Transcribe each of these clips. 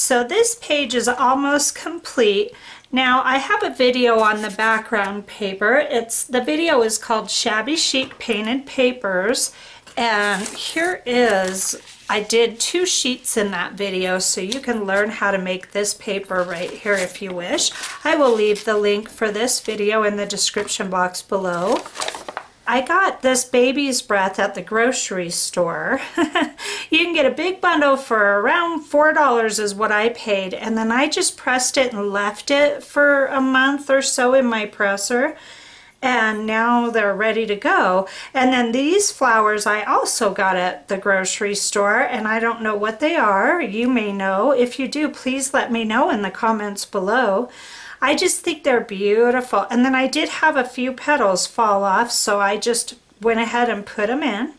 So this page is almost complete. Now I have a video on the background paper. The video is called Shabby Chic Painted Papers, and here is, I did 2 sheets in that video, so you can learn how to make this paper right here if you wish. I will leave the link for this video in the description box below. I got this baby's breath at the grocery store. You can get a big bundle for around $4 is what I paid, and then I just pressed it and left it for a month or so in my presser, and now they're ready to go. And then these flowers I also got at the grocery store, and I don't know what they are. You may know. If you do, please let me know in the comments below. I just think they're beautiful. And then I did have a few petals fall off, so I just went ahead and put them in.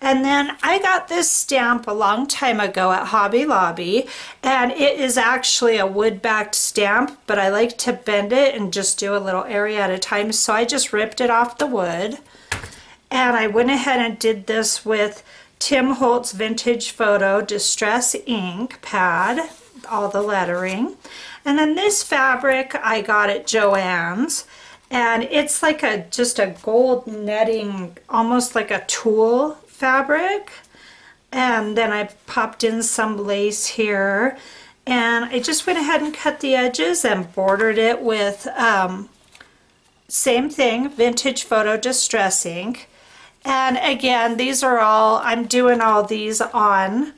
And then I got this stamp a long time ago at Hobby Lobby, and it is actually a wood-backed stamp, but I like to bend it and just do a little area at a time, so I just ripped it off the wood. And I went ahead and did this with Tim Holtz Vintage Photo Distress ink pad, all the lettering. And then this fabric I got at Joann's, and it's like just a gold netting, almost like a tulle fabric. And then I popped in some lace here, and I just went ahead and cut the edges and bordered it with same thing, Vintage Photo Distress ink. And again, these are all, I'm doing all these on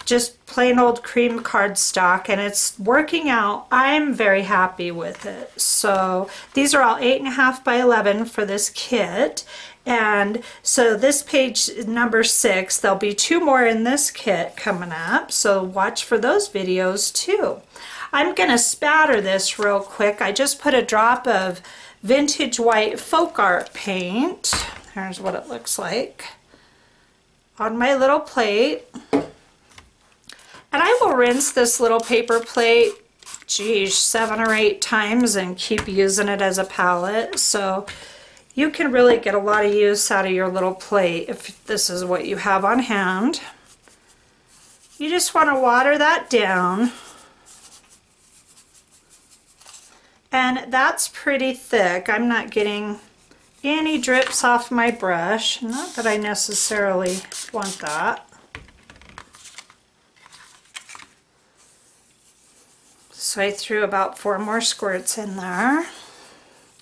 just plain old cream cardstock, and it's working out. I'm very happy with it. So these are all 8.5 by 11 for this kit. And so this page number 6, there'll be 2 more in this kit coming up, so watch for those videos too. I'm gonna spatter this real quick. I just put a drop of vintage white folk art paint. Here's what it looks like on my little plate. And I will rinse this little paper plate, geez, 7 or 8 times and keep using it as a palette. So you can really get a lot of use out of your little plate if this is what you have on hand. You just want to water that down. And that's pretty thick. I'm not getting any drips off my brush. Not that I necessarily want that. So I threw about 4 more squirts in there.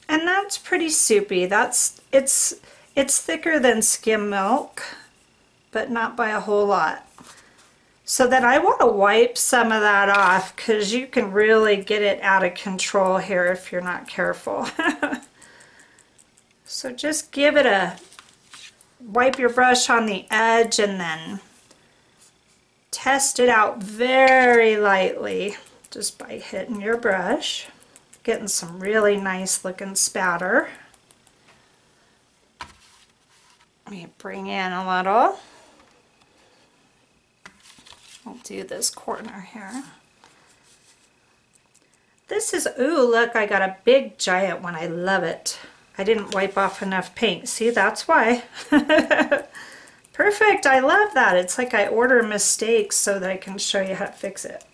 And that's pretty soupy. It's thicker than skim milk, but not by a whole lot. So then I want to wipe some of that off, because you can really get it out of control here if you're not careful. So just give it a, wipe your brush on the edge and then test it out very lightly just by hitting your brush. Getting some really nice looking spatter. Let me bring in a little. I'll do this corner here. This is, ooh, look, I got a big giant one. I love it. I didn't wipe off enough paint. See, that's why. Perfect, I love that. It's like I order mistakes so that I can show you how to fix it.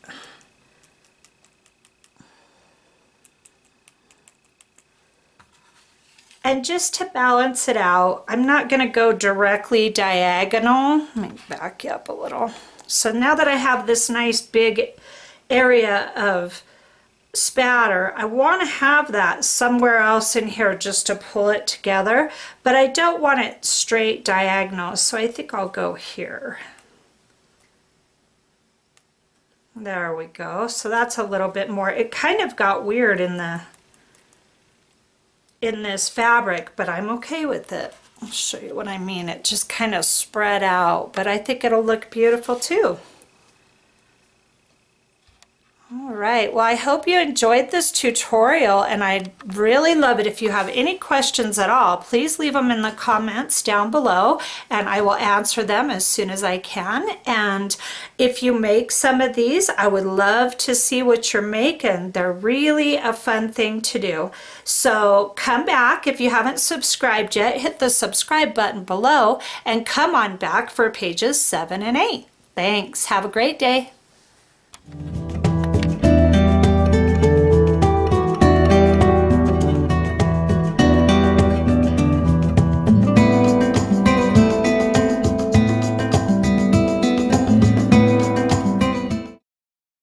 And just to balance it out, I'm not going to go directly diagonal. Let me back you up a little. So now that I have this nice big area of spatter, I want to have that somewhere else in here just to pull it together, but I don't want it straight diagonal, so I think I'll go here. There we go. So that's a little bit more. It kind of got weird in this fabric, but I'm okay with it. I'll show you what I mean. It just kind of spread out, but I think it'll look beautiful too. All right, well, I hope you enjoyed this tutorial, and I'd really love it if you have any questions at all. Please leave them in the comments down below, and I will answer them as soon as I can. And if you make some of these, I would love to see what you're making. They're really a fun thing to do. So come back. If you haven't subscribed yet, hit the subscribe button below, and come on back for pages 7 and 8. Thanks. Have a great day.